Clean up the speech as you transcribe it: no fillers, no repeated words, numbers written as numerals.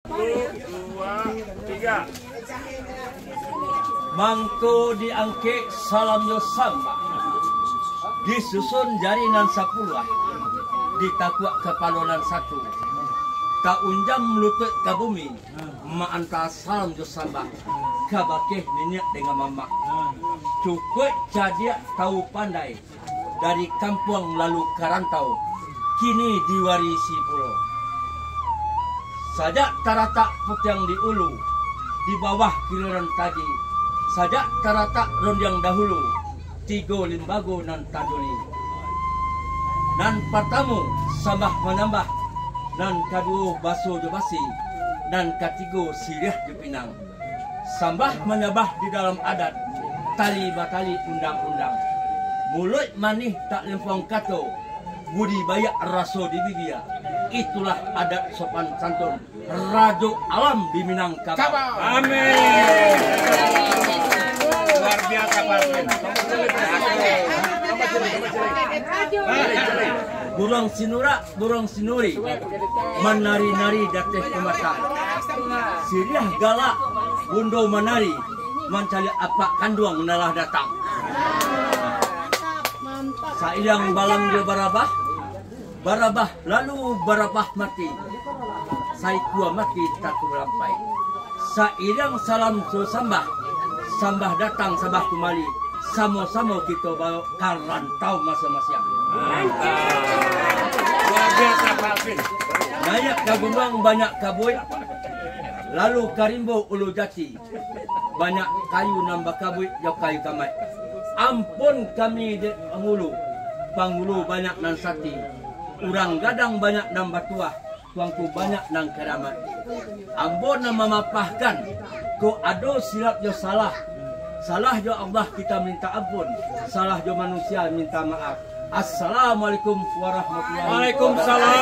3. Mangko diangke salam yo samba. Disusun jarinan 10 ditakuak kepalonan 1. Tak unjam melutut ke bumi, ma anta salam jo sambah, kabakeh nenek dengan mama. Cukup cadia tahu pandai, dari kampung lalu karantau, kini diwarisi pulau. Sajak taratak putiang di ulu, di bawah kiloran tadi, sajak taratak rondiang dahulu, 3 limbago nan taduli. Nan pertama sambah menambah, nan kedua baso jo basi, dan ketiga sirih jo pinang. Sambah menyabah di dalam adat, tali batali undang-undang. Mulut manih tak lempong kato, budi bayak raso di bibia. Itulah adat sopan santun Rajo Alam di Minangkabau. Amin. Luar biasa Pak. Burung sinura, burung sinuri, menari-nari dateh ke mata. Siriah galak, bundo menari, mencari apa kanduang nalah datang. Saidang balang jo barabah, barabah lalu barabah mati. Saikua mati tak kulampai. Saidang salam so sambah, sambah datang sabah kembali. Sama-sama kita bawa karantau masing-masing. Luar biasa Pak Alvin. Banyak kagumbang, banyak kabui. Lalu karimbo ulu jati. Banyak kayu nambah kabui, jauh kayu kamai. Ampun kami di Pangulu banyak nan sati. Urang gadang banyak nambah tuah. Tuangku banyak nang keramat. Ampun nama mapahkan. Ko ado silap jo salah. Salah jo Allah kita minta ampun, salah jo manusia minta maaf. Assalamualaikum warahmatullahi wabarakatuh. Waalaikumsalam